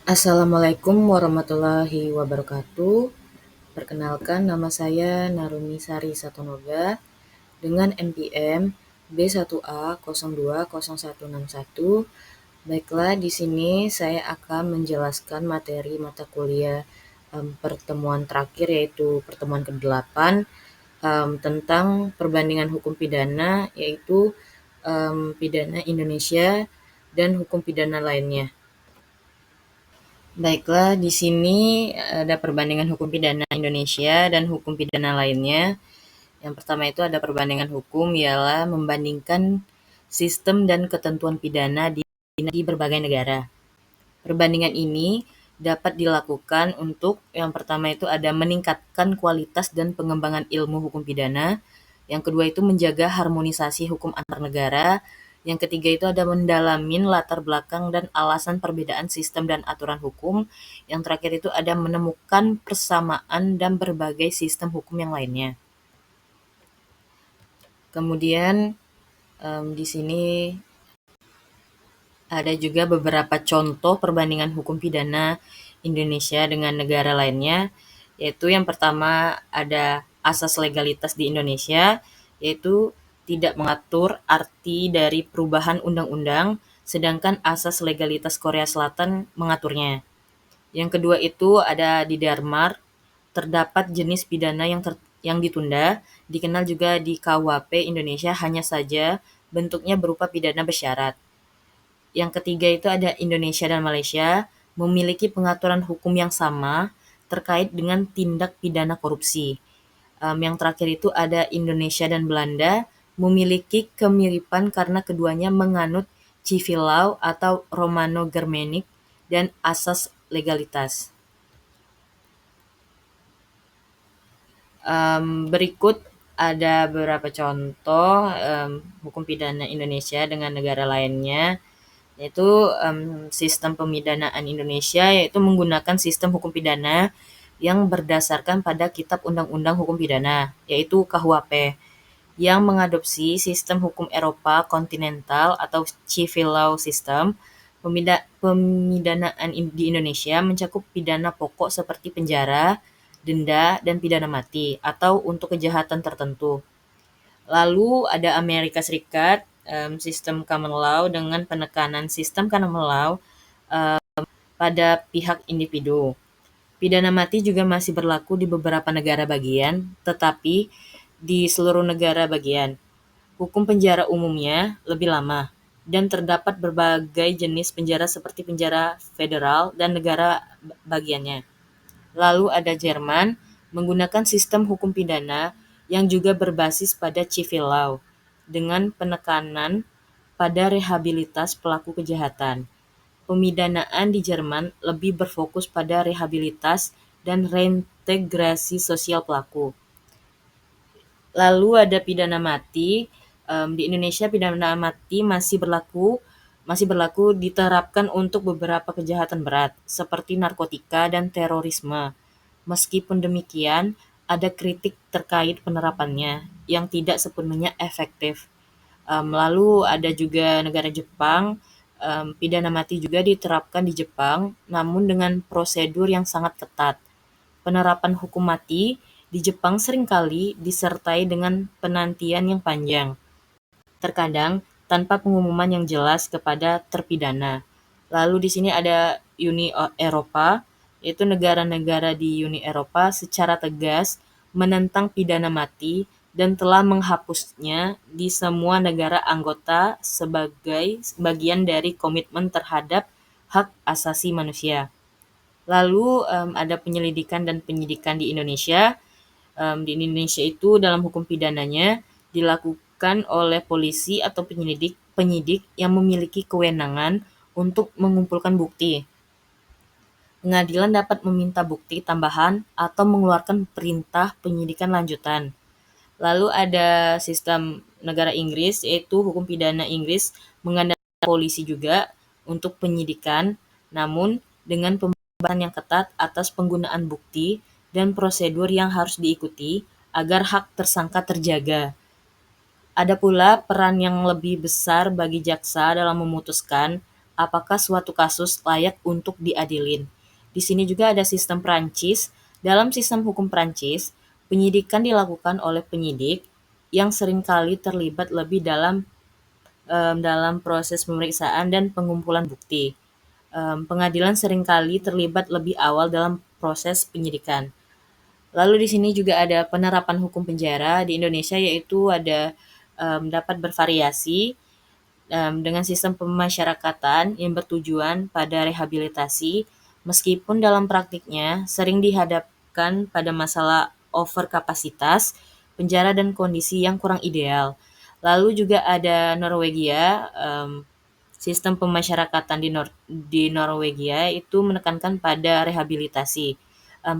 Assalamualaikum warahmatullahi wabarakatuh. Perkenalkan, nama saya Narumi Sari Satonoga dengan NPM B1A020161. Baiklah, di sini saya akan menjelaskan materi mata kuliah pertemuan terakhir, yaitu pertemuan ke-8 tentang perbandingan hukum pidana, yaitu pidana Indonesia dan hukum pidana lainnya. Baiklah, di sini ada perbandingan hukum pidana Indonesia dan hukum pidana lainnya. Yang pertama itu ada perbandingan hukum, ialah membandingkan sistem dan ketentuan pidana di berbagai negara. Perbandingan ini dapat dilakukan untuk yang pertama itu ada meningkatkan kualitas dan pengembangan ilmu hukum pidana. Yang kedua itu menjaga harmonisasi hukum antar negara. Yang ketiga itu ada mendalamin latar belakang dan alasan perbedaan sistem dan aturan hukum. Yang terakhir itu ada menemukan persamaan dan berbagai sistem hukum yang lainnya. Kemudian di sini ada juga beberapa contoh perbandingan hukum pidana Indonesia dengan negara lainnya, yaitu yang pertama ada asas legalitas di Indonesia, yaitu tidak mengatur arti dari perubahan undang-undang, sedangkan asas legalitas Korea Selatan mengaturnya. Yang kedua itu ada di Denmark, terdapat jenis pidana yang ditunda, dikenal juga di KUHP Indonesia, hanya saja bentuknya berupa pidana bersyarat. Yang ketiga itu ada Indonesia dan Malaysia, memiliki pengaturan hukum yang sama terkait dengan tindak pidana korupsi. Yang terakhir itu ada Indonesia dan Belanda, memiliki kemiripan karena keduanya menganut civil law atau Romano-Germanic dan asas legalitas. Berikut ada beberapa contoh hukum pidana Indonesia dengan negara lainnya, yaitu sistem pemidanaan Indonesia, yaitu menggunakan sistem hukum pidana yang berdasarkan pada Kitab Undang-Undang Hukum Pidana, yaitu KUHP, yang mengadopsi sistem hukum Eropa kontinental atau civil law system. Pemidanaan di Indonesia mencakup pidana pokok seperti penjara, denda, dan pidana mati, atau untuk kejahatan tertentu. Lalu ada Amerika Serikat, sistem common law dengan penekanan sistem common law pada pihak individu. Pidana mati juga masih berlaku di beberapa negara bagian, tetapi di seluruh negara bagian. Hukum penjara umumnya lebih lama, dan terdapat berbagai jenis penjara seperti penjara federal dan negara bagiannya. Lalu ada Jerman, menggunakan sistem hukum pidana yang juga berbasis pada civil law, dengan penekanan pada rehabilitas pelaku kejahatan. Pemidanaan di Jerman lebih berfokus pada rehabilitas dan reintegrasi sosial pelaku. Lalu ada pidana mati. Di Indonesia pidana mati masih berlaku diterapkan untuk beberapa kejahatan berat seperti narkotika dan terorisme. Meskipun demikian, ada kritik terkait penerapannya yang tidak sepenuhnya efektif. Lalu ada juga negara Jepang, pidana mati juga diterapkan di Jepang, namun dengan prosedur yang sangat ketat. Penerapan hukum mati di Jepang seringkali disertai dengan penantian yang panjang, terkadang tanpa pengumuman yang jelas kepada terpidana. Lalu di sini ada Uni Eropa, yaitu negara-negara di Uni Eropa secara tegas menentang pidana mati dan telah menghapusnya di semua negara anggota sebagai bagian dari komitmen terhadap hak asasi manusia. Lalu ada penyelidikan dan penyidikan di Indonesia. Di Indonesia itu dalam hukum pidananya dilakukan oleh polisi atau penyidik yang memiliki kewenangan untuk mengumpulkan bukti. Pengadilan dapat meminta bukti tambahan atau mengeluarkan perintah penyidikan lanjutan. Lalu ada sistem negara Inggris, yaitu hukum pidana Inggris mengandalkan polisi juga untuk penyidikan, namun dengan pembahasan yang ketat atas penggunaan bukti dan prosedur yang harus diikuti agar hak tersangka terjaga. Ada pula peran yang lebih besar bagi jaksa dalam memutuskan apakah suatu kasus layak untuk diadilin. Di sini juga ada sistem Prancis. Dalam sistem hukum Prancis, penyidikan dilakukan oleh penyidik yang seringkali terlibat lebih dalam proses pemeriksaan dan pengumpulan bukti. Pengadilan seringkali terlibat lebih awal dalam proses penyidikan. Lalu di sini juga ada penerapan hukum penjara di Indonesia, yaitu dapat bervariasi dengan sistem pemasyarakatan yang bertujuan pada rehabilitasi, meskipun dalam praktiknya sering dihadapkan pada masalah overkapasitas, penjara dan kondisi yang kurang ideal. Lalu juga ada Norwegia. Sistem pemasyarakatan di Norwegia itu menekankan pada rehabilitasi.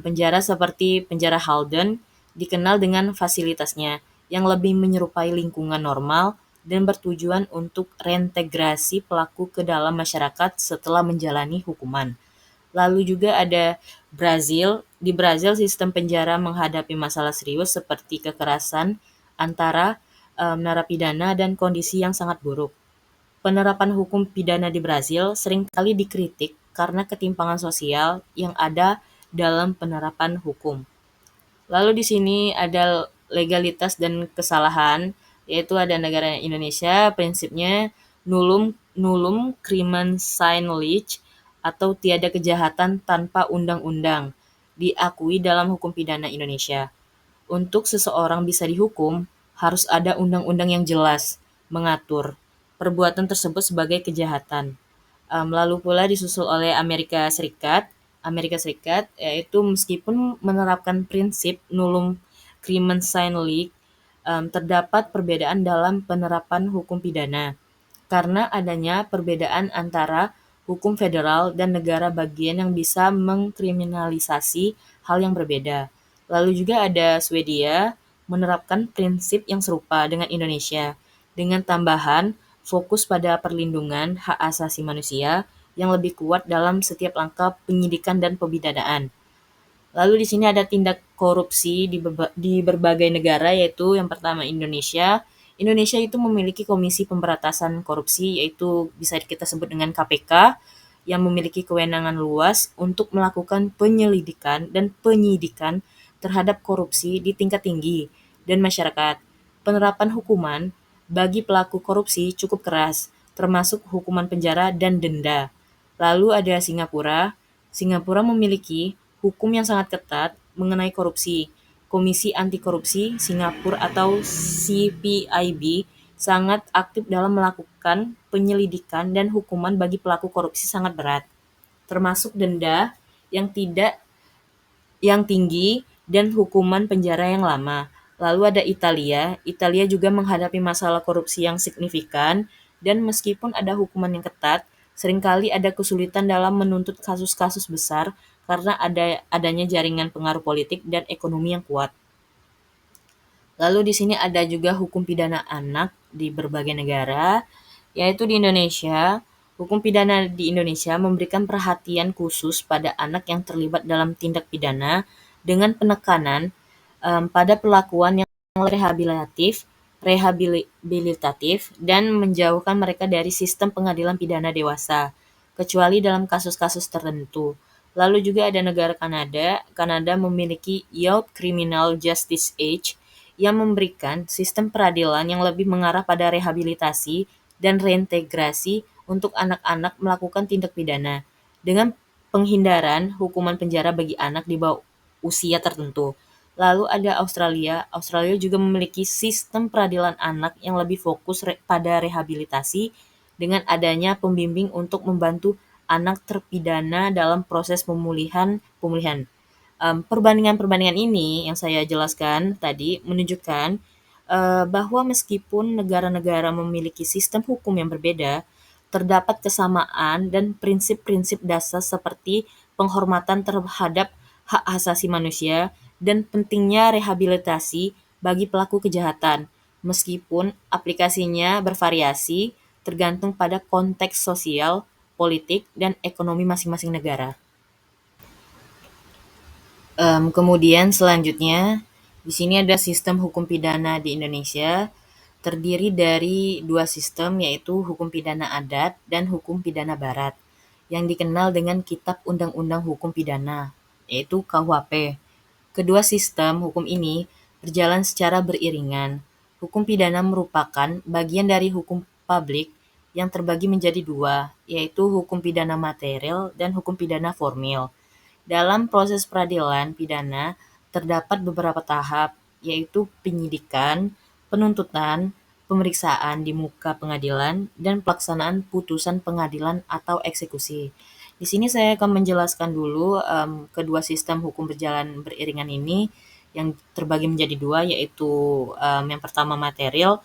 Penjara seperti penjara Halden dikenal dengan fasilitasnya yang lebih menyerupai lingkungan normal dan bertujuan untuk reintegrasi pelaku ke dalam masyarakat setelah menjalani hukuman. Lalu juga ada Brazil. Di Brazil, sistem penjara menghadapi masalah serius seperti kekerasan antara narapidana dan kondisi yang sangat buruk. Penerapan hukum pidana di Brasil seringkali dikritik karena ketimpangan sosial yang ada dalam penerapan hukum. Lalu di sini ada legalitas dan kesalahan, yaitu ada negara Indonesia, prinsipnya nullum nullum crimen sine lege, atau tiada kejahatan tanpa undang-undang, diakui dalam hukum pidana Indonesia. Untuk seseorang bisa dihukum, harus ada undang-undang yang jelas mengatur perbuatan tersebut sebagai kejahatan. Lalu pula disusul oleh Amerika Serikat. Amerika Serikat yaitu meskipun menerapkan prinsip nullum crimen sine lege, terdapat perbedaan dalam penerapan hukum pidana karena adanya perbedaan antara hukum federal dan negara bagian yang bisa mengkriminalisasi hal yang berbeda. Lalu juga ada Swedia menerapkan prinsip yang serupa dengan Indonesia, dengan tambahan fokus pada perlindungan hak asasi manusia yang lebih kuat dalam setiap langkah penyidikan dan pemidanaan. Lalu di sini ada tindak korupsi di berbagai negara, yaitu yang pertama Indonesia. Indonesia itu memiliki Komisi Pemberantasan Korupsi, yaitu bisa kita sebut dengan KPK, yang memiliki kewenangan luas untuk melakukan penyelidikan dan penyidikan terhadap korupsi di tingkat tinggi dan masyarakat. Penerapan hukuman bagi pelaku korupsi cukup keras, termasuk hukuman penjara dan denda. Lalu ada Singapura. Singapura memiliki hukum yang sangat ketat mengenai korupsi. Komisi Anti Korupsi Singapura atau CPIB sangat aktif dalam melakukan penyelidikan dan hukuman bagi pelaku korupsi sangat berat, termasuk denda yang tidak yang tinggi dan hukuman penjara yang lama. Lalu ada Italia. Italia juga menghadapi masalah korupsi yang signifikan dan meskipun ada hukuman yang ketat, seringkali ada kesulitan dalam menuntut kasus-kasus besar karena adanya jaringan pengaruh politik dan ekonomi yang kuat. Lalu di sini ada juga hukum pidana anak di berbagai negara, yaitu di Indonesia. Hukum pidana di Indonesia memberikan perhatian khusus pada anak yang terlibat dalam tindak pidana dengan penekanan pada perlakuan yang rehabilitatif dan menjauhkan mereka dari sistem pengadilan pidana dewasa, kecuali dalam kasus-kasus tertentu. Lalu juga ada negara Kanada. Kanada memiliki Youth Criminal Justice Age yang memberikan sistem peradilan yang lebih mengarah pada rehabilitasi dan reintegrasi untuk anak-anak melakukan tindak pidana, dengan penghindaran hukuman penjara bagi anak di bawah usia tertentu. Lalu ada Australia. Australia juga memiliki sistem peradilan anak yang lebih fokus pada rehabilitasi dengan adanya pembimbing untuk membantu anak terpidana dalam proses pemulihan. Perbandingan-perbandingan ini yang saya jelaskan tadi menunjukkan bahwa meskipun negara-negara memiliki sistem hukum yang berbeda, terdapat kesamaan dan prinsip-prinsip dasar seperti penghormatan terhadap hak asasi manusia dan pentingnya rehabilitasi bagi pelaku kejahatan, meskipun aplikasinya bervariasi tergantung pada konteks sosial, politik, dan ekonomi masing-masing negara. Kemudian selanjutnya, di sini ada sistem hukum pidana di Indonesia. terdiri dari dua sistem, yaitu hukum pidana adat dan hukum pidana barat, yang dikenal dengan Kitab Undang-Undang Hukum Pidana, yaitu KUHP. Kedua sistem hukum ini berjalan secara beriringan. Hukum pidana merupakan bagian dari hukum publik yang terbagi menjadi dua, yaitu hukum pidana material dan hukum pidana formil. Dalam proses peradilan pidana, terdapat beberapa tahap, yaitu penyidikan, penuntutan, pemeriksaan di muka pengadilan, dan pelaksanaan putusan pengadilan atau eksekusi. Di sini saya akan menjelaskan dulu kedua sistem hukum berjalan beriringan ini yang terbagi menjadi dua, yaitu yang pertama material.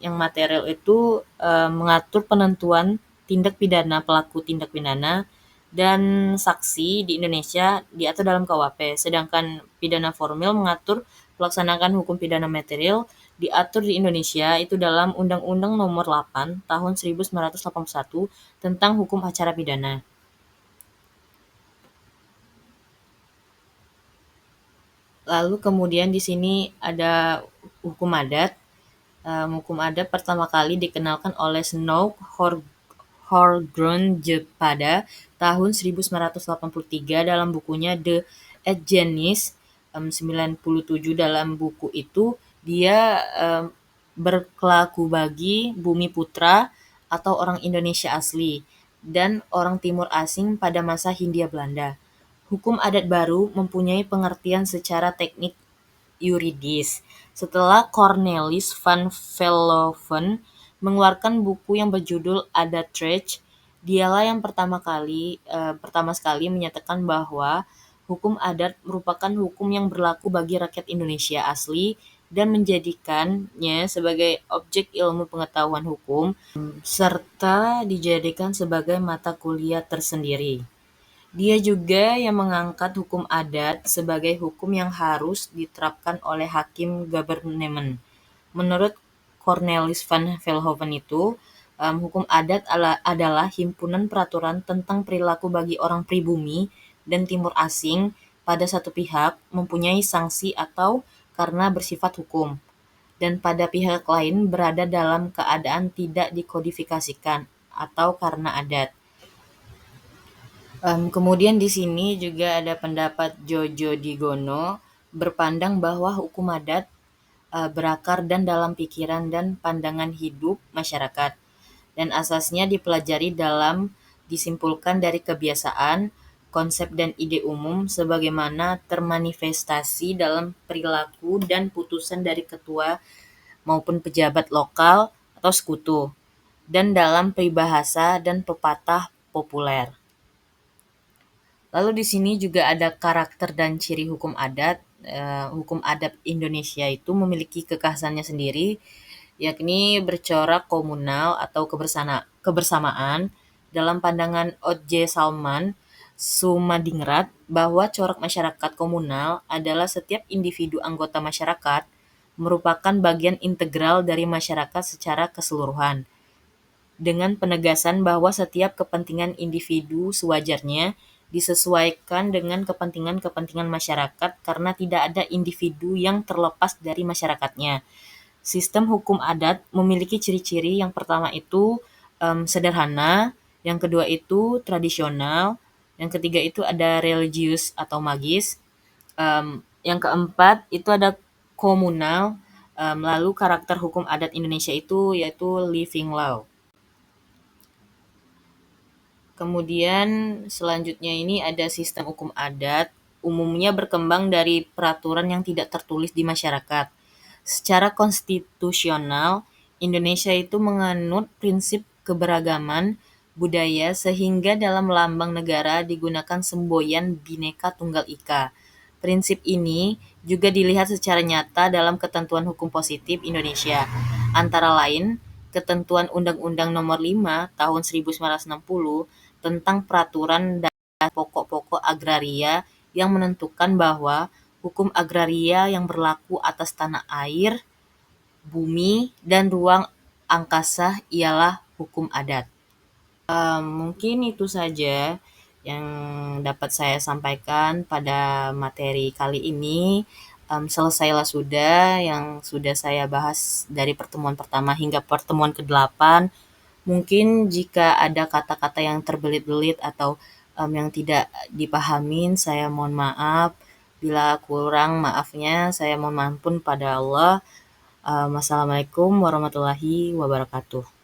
Yang material itu mengatur penentuan tindak pidana pelaku tindak pidana dan saksi di Indonesia diatur dalam KUHP, sedangkan pidana formil mengatur pelaksanaan hukum pidana material diatur di Indonesia itu dalam Undang-Undang Nomor 8 Tahun 1981 tentang Hukum Acara Pidana. Lalu kemudian di sini ada hukum adat. Hukum adat pertama kali dikenalkan oleh Snow Horgrunge pada tahun 1983 dalam bukunya The Eugenis 97. Dalam buku itu dia berkelaku bagi bumi putra atau orang Indonesia asli dan orang timur asing pada masa Hindia Belanda. Hukum adat baru mempunyai pengertian secara teknik yuridis. Setelah Cornelis van Veldhoven mengeluarkan buku yang berjudul Adatrecht, dialah yang pertama sekali menyatakan bahwa hukum adat merupakan hukum yang berlaku bagi rakyat Indonesia asli dan menjadikannya sebagai objek ilmu pengetahuan hukum serta dijadikan sebagai mata kuliah tersendiri. Dia juga yang mengangkat hukum adat sebagai hukum yang harus diterapkan oleh hakim Gabernemen. Menurut Cornelis van Veldhoven itu, hukum adat adalah himpunan peraturan tentang perilaku bagi orang pribumi dan timur asing pada satu pihak mempunyai sanksi atau karena bersifat hukum, dan pada pihak lain berada dalam keadaan tidak dikodifikasikan atau karena adat. Kemudian di sini juga ada pendapat Jojo Digono berpandang bahwa hukum adat berakar dan dalam pikiran dan pandangan hidup masyarakat, dan asasnya dipelajari dalam disimpulkan dari kebiasaan, konsep dan ide umum sebagaimana termanifestasi dalam perilaku dan putusan dari ketua maupun pejabat lokal atau sekutu, dan dalam peribahasa dan pepatah populer. Lalu di sini juga ada karakter dan ciri hukum adat. Hukum adat Indonesia itu memiliki kekhasannya sendiri, yakni bercorak komunal atau kebersamaan. Dalam pandangan O.J. Salman Sumadingrat, bahwa corak masyarakat komunal adalah setiap individu anggota masyarakat merupakan bagian integral dari masyarakat secara keseluruhan, dengan penegasan bahwa setiap kepentingan individu sewajarnya disesuaikan dengan kepentingan-kepentingan masyarakat karena tidak ada individu yang terlepas dari masyarakatnya. Sistem hukum adat memiliki ciri-ciri. Yang pertama itu sederhana, yang kedua itu tradisional, yang ketiga itu ada religius atau magis, yang keempat itu ada komunal, lalu karakter hukum adat Indonesia itu yaitu living law. Kemudian selanjutnya ini ada sistem hukum adat, umumnya berkembang dari peraturan yang tidak tertulis di masyarakat. Secara konstitusional, Indonesia itu menganut prinsip keberagaman budaya sehingga dalam lambang negara digunakan semboyan Bhinneka Tunggal Ika. Prinsip ini juga dilihat secara nyata dalam ketentuan hukum positif Indonesia, antara lain ketentuan Undang-Undang Nomor 5 Tahun 1960 tentang peraturan dan pokok-pokok agraria yang menentukan bahwa hukum agraria yang berlaku atas tanah air, bumi, dan ruang angkasa ialah hukum adat. Mungkin itu saja yang dapat saya sampaikan pada materi kali ini. selesailah sudah yang sudah saya bahas dari pertemuan pertama hingga pertemuan ke-8. Mungkin jika ada kata-kata yang terbelit-belit atau, yang tidak dipahamin, saya mohon maaf. Bila kurang maafnya, saya mohon ampun pada Allah. Wassalamualaikum warahmatullahi wabarakatuh.